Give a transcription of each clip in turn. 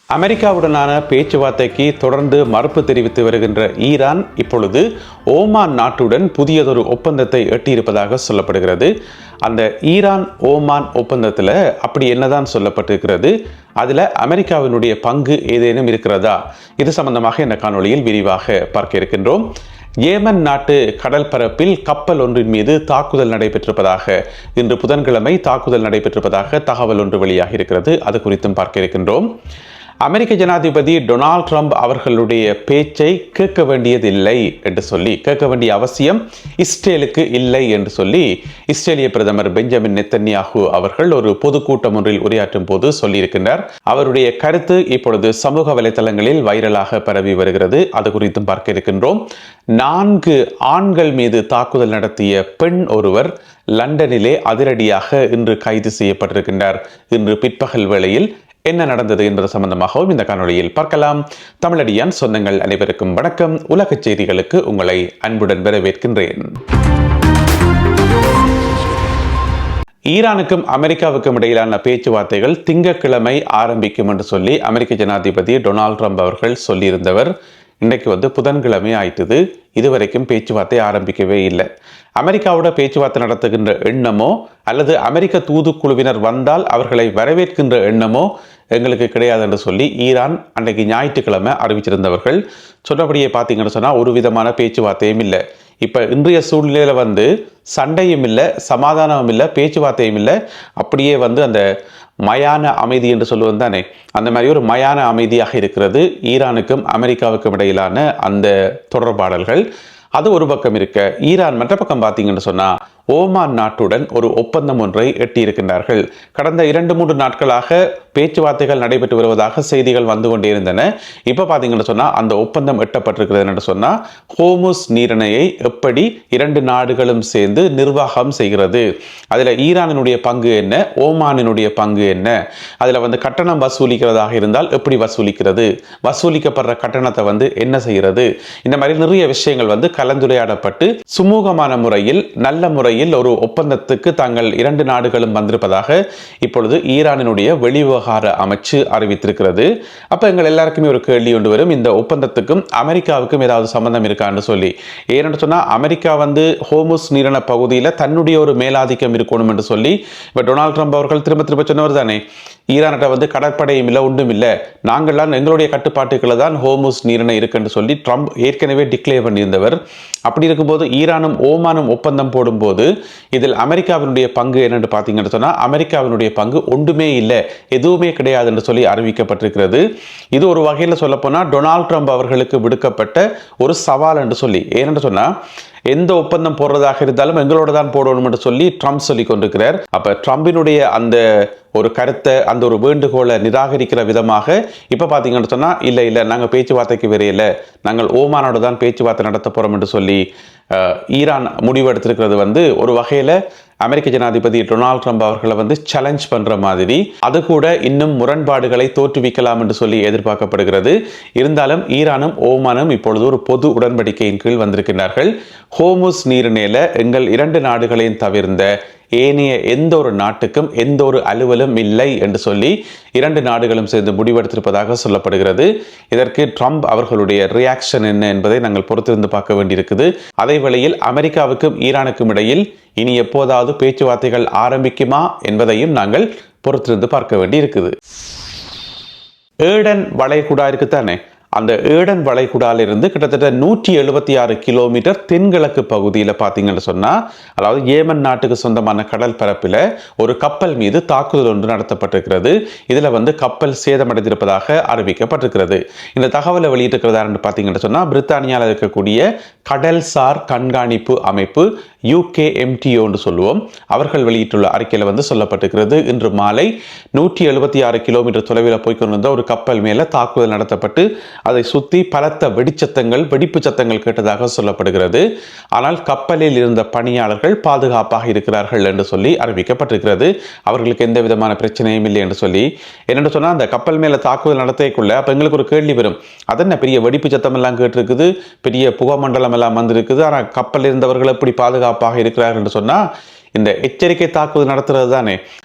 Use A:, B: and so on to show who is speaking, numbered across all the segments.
A: அமெரிக்காவுடனான பேச்சுவார்த்தைக்கு தொடர்ந்து மறுப்பு தெரிவித்து வருகின்ற ஈரான் இப்பொழுது ஓமான் நாட்டுடன் புதியதொரு ஒப்பந்தத்தை எட்டியிருப்பதாக சொல்லப்படுகிறது. அந்த ஈரான் ஓமான் ஒப்பந்தத்தில் அப்படி என்னதான் சொல்லப்பட்டிருக்கிறது, அதில் அமெரிக்காவினுடைய பங்கு ஏதேனும் இருக்கிறதா? இது சம்பந்தமாக இந்த காணொளியில் விரிவாக பார்க்க இருக்கின்றோம். ஏமன் நாட்டு கடல் பரப்பில் கப்பல் ஒன்றின் மீது தாக்குதல் நடைபெற்றிருப்பதாக, இன்று புதன்கிழமை தாக்குதல் நடைபெற்றிருப்பதாக தகவல் ஒன்று வெளியாகி இருக்கிறது. அது குறித்தும் பார்க்க இருக்கின்றோம். அமெரிக்க ஜனாதிபதி டொனால்ட் ட்ரம்ப் அவர்களுடைய பேச்சை கேட்க வேண்டியதில்லை என்று சொல்லி, கேட்க வேண்டிய அவசியம் இஸ்ரேலுக்கு இல்லை என்று சொல்லி இஸ்ரேலிய பிரதமர் பெஞ்சமின் நெத்தன்யாகு அவர்கள் ஒரு பொதுக்கூட்டம் ஒன்றில் உரையாற்றும் போது சொல்லியிருக்கின்றார். அவருடைய கருத்து இப்பொழுது சமூக வலைதளங்களில் வைரலாக பரவி வருகிறது. அது குறித்தும் பார்க்க இருக்கின்றோம். 4 ஆண்கள் மீது தாக்குதல் நடத்திய பெண் ஒருவர் லண்டனிலே அதிரடியாக இன்று கைது செய்யப்பட்டிருக்கின்றார். இன்று பிற்பகல் வேளையில் என்ன நடந்தது என்பது சம்பந்தமாகவும் இந்த காணொளியில் பார்க்கலாம். தமிழடியான் சொந்தங்கள் அனைவருக்கும் வணக்கம். உலக செய்திகளுக்கு உங்களை அன்புடன் வரவேற்கின்றேன். ஈரானுக்கும் அமெரிக்காவுக்கும் இடையிலான பேச்சுவார்த்தைகள் திங்கட்கிழமை ஆரம்பிக்கும் என்று சொல்லி அமெரிக்க ஜனாதிபதி டொனால்ட் ட்ரம்ப் அவர்கள் சொல்லியிருந்தவர் இன்றைக்கு புதன்கிழமை ஆயிட்டது. இதுவரைக்கும் பேச்சுவார்த்தை ஆரம்பிக்கவே இல்லை. அமெரிக்காவோட பேச்சுவார்த்தை நடத்துகின்ற எண்ணமோ அல்லது அமெரிக்க தூதுக்குழுவினர் வந்தால் அவர்களை வரவேற்கின்ற எண்ணமோ எங்களுக்கு கிடையாது என்று சொல்லி ஈரான் அன்றைக்கு ஞாயிற்றுக்கிழமை அறிவிச்சிருந்தவர்கள். சொன்னபடியே பார்த்தீங்கன்னு சொன்னால் ஒரு விதமான பேச்சுவார்த்தையும் இல்லை. இப்போ இன்றைய சூழ்நிலையில் சண்டையும் இல்லை, சமாதானமும் இல்லை, பேச்சுவார்த்தையும் இல்லை. அப்படியே அந்த மயான அமைதி என்று சொல்லுவது தானே, அந்த மாதிரி ஒரு மயான அமைதியாக இருக்கிறது ஈரானுக்கும் அமெரிக்காவுக்கும் இடையிலான அந்த தொடர்பாடல்கள். அது ஒரு பக்கம் இருக்க, ஈரான் மற்ற பக்கம் பார்த்தீங்கன்னு சொன்னால் ஓமான் நாட்டுடன் ஒரு ஒப்பந்தம் ஒன்றை எட்டியிருக்கின்றார்கள். கடந்த 2-3 நாட்களாக பேச்சுவார்த்தைகள் நடைபெற்று வருவதாக செய்திகள் வந்து கொண்டே இருந்தன. இப்போ பார்த்தீங்கன்னு சொன்னால் அந்த ஒப்பந்தம் எட்டப்பட்டிருக்கிறது என்று சொன்னால் ஹோர்முஸ் நீரிணையை எப்படி 2 நாடுகளும் சேர்ந்து நிர்வாகம் செய்கிறது, அதில் ஈரானினுடைய பங்கு என்ன, ஓமானினுடைய பங்கு என்ன, அதில் கட்டணம் வசூலிக்கிறதாக இருந்தால் எப்படி வசூலிக்கிறது, வசூலிக்கப்படுற கட்டணத்தை என்ன செய்கிறது, இந்த மாதிரி நிறைய விஷயங்கள் கலந்துரையாடப்பட்டு சுமூகமான முறையில், நல்ல முறையில் ஒரு ஒப்பந்தத்துக்கு தாங்கள் 2 நாடுகளும் வந்திருப்பதாக இப்பொழுது ஈரானினுடைய வெளிவிவகார அமைச்சு அறிவித்திருக்கிறது. அப்ப எங்கள் எல்லாருக்குமே ஒரு கேள்வி ஒன்று வரும், இந்த ஒப்பந்தத்துக்கும் அமெரிக்காவுக்கும் ஏதாவது சம்பந்தம் இருக்கான்னு சொல்லி. ஏன்னு சொன்னா அமெரிக்கா ஹோர்முஸ் நீரிணை பகுதியில் தன்னுடைய ஒரு மேலாதிக்கம் இருக்கணும் என்று சொல்லி இப்ப டொனால்ட் ட்ரம்ப் அவர்கள் திரும்ப திரும்ப சொன்னவர் தானே, ஈரான்கிட்ட கடற்படையும் இல்லை, ஒன்றும் இல்லை, நாங்கள்லாம் எங்களுடைய கட்டுப்பாட்டுக்களை தான் ஹோர்முஸ் நீரிணை இருக்குன்னு சொல்லி ட்ரம்ப் ஏற்கனவே டிக்ளேர் பண்ணியிருந்தவர். அப்படி இருக்கும்போது ஈரானும் ஓமானும் ஒப்பந்தம் போடும்போது இதில் அமெரிக்காவினுடைய பங்கு என்னென்று பார்த்தீங்கன்னு சொன்னால் அமெரிக்காவினுடைய பங்கு ஒன்றுமே இல்லை, எதுவுமே கிடையாது என்று சொல்லி அறிவிக்கப்பட்டிருக்கிறது. இது ஒரு வகையில் சொல்லப்போனால் டொனால்ட் ட்ரம்ப் அவர்களுக்கு விடுக்கப்பட்ட ஒரு சவால் என்று சொல்லி. ஏனென்று சொன்னால் எந்த ஒப்பந்தம் போடுறதாக இருந்தாலும் எங்களோட தான் போடணும் என்று சொல்லி ட்ரம்ப் சொல்லி கொண்டிருக்கிறார். அப்ப ட்ரம்பினுடைய அந்த ஒரு கருத்தை, அந்த ஒரு வேண்டுகோளை நிராகரிக்கிற விதமாக இப்ப பாத்தீங்கன்னு சொன்னா இல்ல நாங்க பேச்சுவார்த்தைக்கு வரையில, நாங்கள் ஓமானோட தான் பேச்சுவார்த்தை நடத்த போறோம் என்று சொல்லி ஈரான் முடிவெடுத்திருக்கிறது ஒரு வகையில அமெரிக்க ஜனாதிபதி டொனால்ட் ட்ரம்ப் அவர்களை சேலஞ்ச் பண்ற மாதிரி. அது கூட இன்னும் முரண்பாடுகளை தோற்றுவிக்கலாம் என்று சொல்லி எதிர்பார்க்கப்படுகிறது. இருந்தாலும் ஈரானும் ஓமானும் இப்பொழுது ஒரு பொது உடன்படிக்கையின் கீழ் வந்திருக்கிறார்கள். ஹோர்முஸ் நீரிணையில எங்கள் 2 நாடுகளையும் தவிர்ந்த ஏனைய எந்த ஒரு நாட்டுக்கும் எந்த ஒரு அலுவலும் இல்லை என்று சொல்லி 2 நாடுகளும் சேர்ந்து முடிவெடுத்திருப்பதாக சொல்லப்படுகிறது. இதற்கு ட்ரம்ப் அவர்களுடைய ரியாக்ஷன் என்ன என்பதை நாங்கள் பொறுத்திருந்து பார்க்க வேண்டியிருக்குது. அதே வேளையில் அமெரிக்காவுக்கும் ஈரானுக்கும் இடையில் இனி எப்போதாவது பேச்சுவார்த்தைகள் ஆரம்பிக்குமா என்பதையும் நாங்கள் பொறுத்திருந்து பார்க்க வேண்டி இருக்குது. ஏடன் வளைகுடா இருக்குத்தானே, அந்த ஏடன் வளைகுடாலிருந்து கிட்டத்தட்ட 176 கிலோமீட்டர் தென்கிழக்கு பகுதியில் பார்த்தீங்கன்னு சொன்னால், அதாவது ஏமன் நாட்டுக்கு சொந்தமான கடல் பரப்பில் ஒரு கப்பல் மீது தாக்குதல் ஒன்று நடத்தப்பட்டிருக்கிறது. இதில் கப்பல் சேதமடைந்திருப்பதாக அறிவிக்கப்பட்டிருக்கிறது. இந்த தகவலை வெளியிட்டிருக்கிறதான்னு பார்த்தீங்கன்னு சொன்னால் பிரித்தானியாவில் இருக்கக்கூடிய கடல்சார் கண்காணிப்பு அமைப்பு UKMTO என்று சொல்லுவோம், அவர்கள் வெளியிட்டுள்ள அறிக்கையில் சொல்லப்பட்டிருக்கிறது. இன்று மாலை 176 கிலோமீட்டர் தொலைவில் போய்கொண்டிருந்த ஒரு கப்பல் மேலே தாக்குதல் நடத்தப்பட்டு அதை சுற்றி பலத்த வெடிச்சத்தங்கள், வெடிப்பு சத்தங்கள் கேட்டதாக சொல்லப்படுகிறது. ஆனால் கப்பலில் இருந்த பணியாளர்கள் பாதுகாப்பாக இருக்கிறார்கள் என்று சொல்லி அறிவிக்கப்பட்டிருக்கிறது. அவர்களுக்கு எந்த விதமான பிரச்சனையும் இல்லை என்று சொல்லி. என்னென்னு சொன்னால் அந்த கப்பல் மேலே தாக்குதல் நடத்தக்குள்ள அப்போ எங்களுக்கு ஒரு கேள்வி வரும், அதென்ன பெரிய வெடிப்பு சத்தம் எல்லாம் கேட்டிருக்குது, பெரிய புகமண்டலம் எல்லாம் வந்திருக்குது, ஆனால் கப்பல் இருந்தவர்கள் எப்படி பாதுகாப்பாக இருக்கிறார்கள் என்று சொன்னால் இந்த எச்சரிக்கை தாக்குதல் நடத்துறது தானே.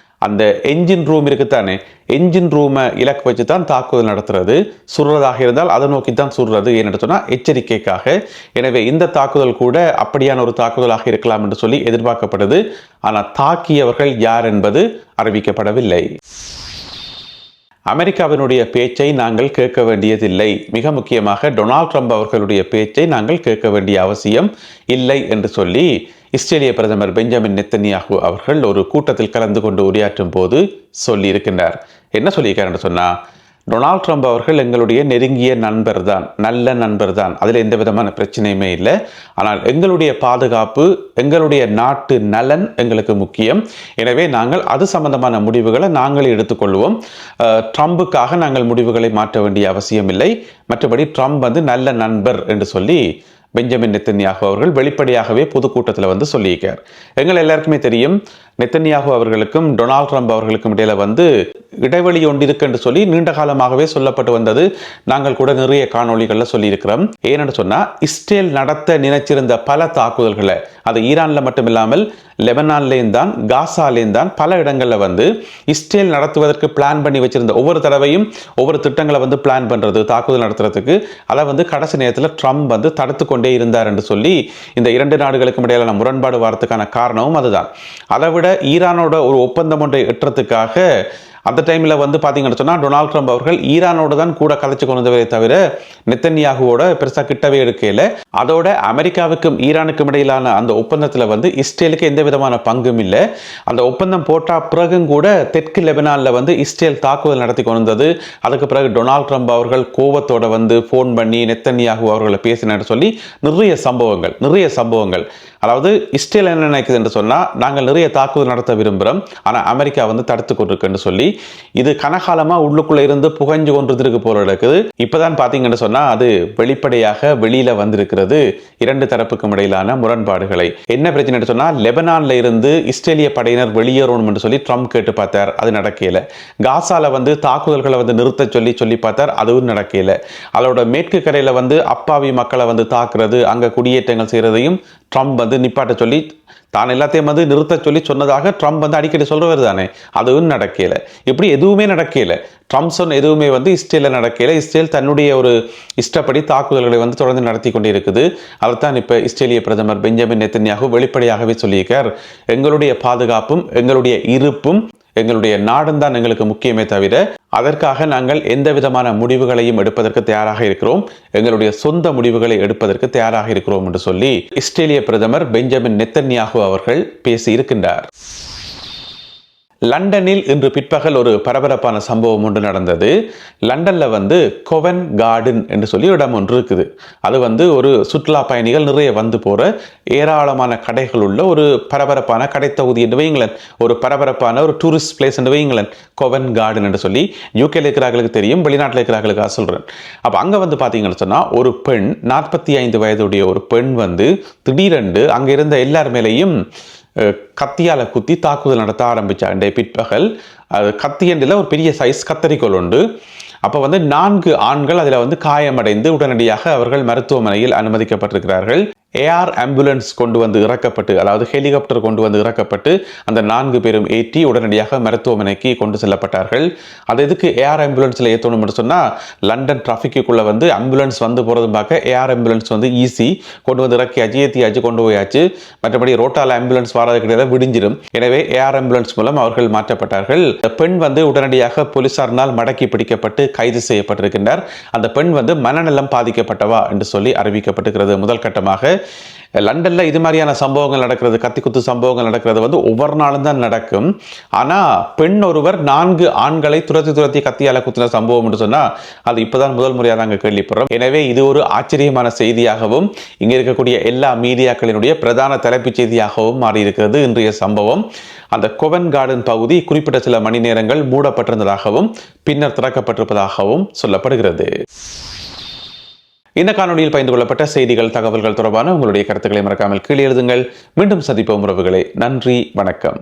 A: அந்த என்ஜின் ரூம் இருக்குத்தானே, என்ஜின் ரூமை இலக்கு வச்சு தான் தாக்குதல் நடத்துறது. சுடுறதாக இருந்தால் அதை நோக்கி தான் சுடுறது. ஏன்னு சொன்னால் எச்சரிக்கைக்காக. எனவே இந்த தாக்குதல் கூட அப்படியான ஒரு தாக்குதலாக இருக்கலாம் என்று சொல்லி எதிர்பார்க்கப்படுது. ஆனால் தாக்கியவர்கள் யார் என்பது அறிவிக்கப்படவில்லை. அமெரிக்காவினுடைய பேச்சை நாங்கள் கேட்க வேண்டியதில்லை. மிக முக்கியமாக டொனால்ட் ட்ரம்ப் அவர்களுடைய பேச்சை நாங்கள் கேட்க வேண்டிய அவசியம் இல்லை என்று சொல்லி இஸ்ரேலிய பிரதமர் பெஞ்சமின் நெத்தன்யாகு அவர்கள் ஒரு கூட்டத்தில் கலந்து கொண்டு உரையாற்றும் போது சொல்லியிருக்கின்றார். என்ன சொல்லியிருக்கார் என்று சொன்னால், டொனால்ட் ட்ரம்ப் அவர்கள் எங்களுடைய நெருங்கிய நண்பர் தான், நல்ல நண்பர் தான், அதில் எந்த விதமான பிரச்சனையுமே இல்லை. ஆனால் எங்களுடைய பாதுகாப்பு, எங்களுடைய நாட்டு நலன் எங்களுக்கு முக்கியம். எனவே நாங்கள் அது சம்பந்தமான முடிவுகளை நாங்கள் எடுத்துக்கொள்வோம். ட்ரம்புக்காக நாங்கள் முடிவுகளை மாற்ற வேண்டிய அவசியம் இல்லை. மற்றபடி ட்ரம்ப் நல்ல நண்பர் என்று சொல்லி பெஞ்சமின் நெத்தன்யாகு அவர்கள் வெளிப்படையாகவே பொதுக்கூட்டத்தில் சொல்லியிருக்கார். எங்கள் எல்லாருக்குமே தெரியும், நெத்தன்யாகு அவர்களுக்கும் டொனால்ட் ட்ரம்ப் அவர்களுக்கும் இடையில இடைவெளி ஒன்று இருக்கு என்று சொல்லி நீண்ட காலமாகவே சொல்லப்பட்டு வந்தது. நாங்கள் கூட நிறைய காணொளிகளில் சொல்லியிருக்கிறோம். ஏன்னு சொன்னால், இஸ்ரேல் நடத்த நினைச்சிருந்த பல தாக்குதல்களை, அது ஈரானில் மட்டும் இல்லாமல் லெபனான்லேயும் தான், காசாலேயும் தான், பல இடங்களில் இஸ்ரேல் நடத்துவதற்கு பிளான் பண்ணி வச்சிருந்த ஒவ்வொரு தடவையும் ஒவ்வொரு திட்டங்களை பிளான் பண்ணுறது, தாக்குதல் நடத்துறதுக்கு அதை கடைசி நேரத்தில் ட்ரம்ப் தடுத்து கொண்டே இருந்தார் என்று சொல்லி இந்த இரண்டு நாடுகளுக்கும் இடையிலான முரண்பாடு வரதுக்கான காரணமும் அதுதான். அதை விட ஈரானோட ஒரு ஒப்பந்தம் ஒன்றை எட்டுறதுக்காக அந்த டைமில் பார்த்தீங்கன்னு சொன்னால் டொனால்ட் ட்ரம்ப் அவர்கள் ஈரானோட தான் கூட கலைச்சு கொண்டு வந்தவரை தவிர நெத்தன்யாகுவோட பெருசாக கிட்டவே எடுக்கல. அதோட அமெரிக்காவுக்கும் ஈரானுக்கும் இடையிலான அந்த ஒப்பந்தத்தில் இஸ்ரேலுக்கு எந்த விதமான பங்கும் இல்லை. அந்த ஒப்பந்தம் போட்ட பிறகும் கூட தெற்கு லெபனானில் இஸ்ரேல் தாக்குதல் நடத்தி கொண்டு வந்தது. அதுக்கு பிறகு டொனால்ட் ட்ரம்ப் அவர்கள் கோபத்தோட ஃபோன் பண்ணி நெத்தன்யாகு அவர்களை பேசினார் சொல்லி நிறைய சம்பவங்கள். அதாவது இஸ்ரேல் என்ன நினைக்குது என்று சொன்னால், நாங்கள் நிறைய தாக்குதல் நடத்த விரும்புகிறோம், ஆனால் அமெரிக்கா தடுத்து கொண்டிருக்குன்னு சொல்லி இது கனகாலமாக உள்ளுக்குள்ளே இருந்து புகஞ்சு கொண்டிருக்கு போல இருக்குது. இப்போதான் பார்த்தீங்கன்னு சொன்னால் அது வெளிப்படையாக வெளியில் வந்திருக்கிறது. இரண்டு தரப்புக்கும் இடையிலான முரண்பாடுகளை. என்ன பிரச்சனை சொன்னால், லெபனான்ல இருந்து இஸ்ரேலிய படையினர் வெளியேறணும் என்று சொல்லி ட்ரம்ப் கேட்டு பார்த்தார், அது நடக்கல. காசால தாக்குதல்களை நிறுத்த சொல்லி பார்த்தார், அதுவும் நடக்கல. அதோட மேற்கு கரையில் அப்பாவி மக்களை தாக்குறது, அங்கே குடியேற்றங்கள் செய்யறதையும் ட்ரம்ப் நிப்பாட்ட சொல்லி தான் எல்லாத்தையும் நிறுத்த சொல்லி சொன்னதாக ட்ரம்ப் அடிக்கடி சொல்றவர் தானே, அதுவும் நடக்கல. இப்படி எதுவுமே நடக்கல. ட்ரம்ப் சொன்ன எதுவுமே இஸ்ரேலில் நடக்கல. இஸ்ரேல் தன்னுடைய ஒரு இஷ்டப்படி தாக்குதல்களை தொடர்ந்து நடத்தி கொண்டே இருக்குது. அதைத்தான் இப்போ இஸ்ரேலிய பிரதமர் பெஞ்சமின் நெத்தன்யாகு வெளிப்படையாகவே சொல்லியிருக்கார். எங்களுடைய பாதுகாப்பும் எங்களுடைய இருப்பும் எங்களுடைய நாடும் தான் எங்களுக்கு முக்கியமே தவிர அதற்காக நாங்கள் எந்த விதமான முடிவுகளையும் எடுப்பதற்கு தயாராக இருக்கிறோம், எங்களுடைய சொந்த முடிவுகளை எடுப்பதற்கு தயாராக இருக்கிறோம் என்று சொல்லி இஸ்ரேலிய பிரதமர் பெஞ்சமின் நெத்தன்யாகு அவர்கள் பேசி இருக்கின்றார். லண்டனில் இன்று பிற்பகல் ஒரு பரபரப்பான சம்பவம் ஒன்று நடந்தது. லண்டன்ல கோவன் கார்டன் என்று சொல்லி இடம் ஒன்று இருக்குது. அது ஒரு சுற்றுலா பயணிகள் நிறைய போற ஏராளமான கடைகள் உள்ள ஒரு பரபரப்பான கடை தொகுதி என்று வைங்களேன், ஒரு பரபரப்பான ஒரு டூரிஸ்ட் பிளேஸ் என்று வைங்களேன், கோவன் கார்டன் என்று சொல்லி. யூகேல இருக்கிறார்களுக்கு தெரியும், வெளிநாட்டில் இருக்கிறார்களுக்காக சொல்றேன். அப்ப அங்க பாத்தீங்கன்னு சொன்னா ஒரு பெண், 45 வயதுடைய ஒரு பெண் திடீரென்று அங்க இருந்த எல்லார் மேலேயும் கத்தியால குத்தி தாக்குதல் நடத்த ஆரம்பிச்சாங்க. பிற்பகல் அது கத்தி என்றில் ஒரு பெரிய சைஸ் கத்தரிக்கோல் உண்டு. அப்போ 4 ஆண்கள் அதில் காயமடைந்து உடனடியாக அவர்கள் மருத்துவமனையில் அனுமதிக்கப்பட்டிருக்கிறார்கள். ஏஆர் ஆம்புலன்ஸ் கொண்டு இறக்கப்பட்டு, அதாவது ஹெலிகாப்டர் கொண்டு இறக்கப்பட்டு அந்த 4 பேரும் ஏற்றி உடனடியாக மருத்துவமனைக்கு கொண்டு செல்லப்பட்டார்கள். அது எதுக்கு ஏஆர் ஆம்புலன்ஸில் ஏற்றணும்னு சொன்னால், லண்டன் டிராஃபிக்குள்ளே ஆம்புலன்ஸ் போகிறதும் பார்க்க ஏஆர் ஆம்புலன்ஸ் ஈஸி, கொண்டு இறக்கியாச்சு, ஏற்றியாச்சு, கொண்டு போயாச்சு. மற்றபடி ரோட்டால் ஆம்புலன்ஸ் வராது கிடையாது, விடிஞ்சிடும். எனவே ஏஆர் ஆம்புலன்ஸ் மூலம் அவர்கள் மாற்றப்பட்டார்கள். பெண் உடனடியாக போலீசாரினால் மடக்கி பிடிக்கப்பட்டு கைது செய்யப்பட்டிருக்கின்றார். அந்த பெண் மனநலம் பாதிக்கப்பட்டவா என்று சொல்லி அறிவிக்கப்பட்டிருக்கிறது. முதல் கட்டமாக லண்டன்ல இது மாதிரியான சம்பவங்கள் நடக்கிறது, கத்தி குத்து சம்பவங்கள் நடக்கிறது ஒவ்வொரு நாளும் தான் நடக்கும். ஆனா பெண் ஒருவர் 4 ஆண்களை துரத்தி கத்தியால குத்தின சம்பவம் என்று சொன்னா அது இப்பதான் முதல் முறையாக நாங்கள் கேள்விப்படுறோம். எனவே இது ஒரு ஆச்சரியமான செய்தியாகவும் இங்க இருக்கக்கூடிய எல்லா மீடியாக்களினுடைய பிரதான தலைப்புச் செய்தியாகவும் மாறி இருக்கிறது இன்றைய சம்பவம். அந்த கோவன் கார்டன் பகுதி குறிப்பிட்ட சில மணி நேரங்கள் மூடப்பட்டிருந்ததாகவும் பின்னர் திறக்கப்பட்டிருப்பதாகவும் சொல்லப்படுகிறது. இந்த காணொலியில் பகிர்ந்து கொள்ளப்பட்ட செய்திகள், தகவல்கள் தொடர்பான உங்களுடைய கருத்துக்களை மறக்காமல் கீழே எழுதுங்கள். மீண்டும் சந்திப்போம் உறவுகளே. நன்றி, வணக்கம்.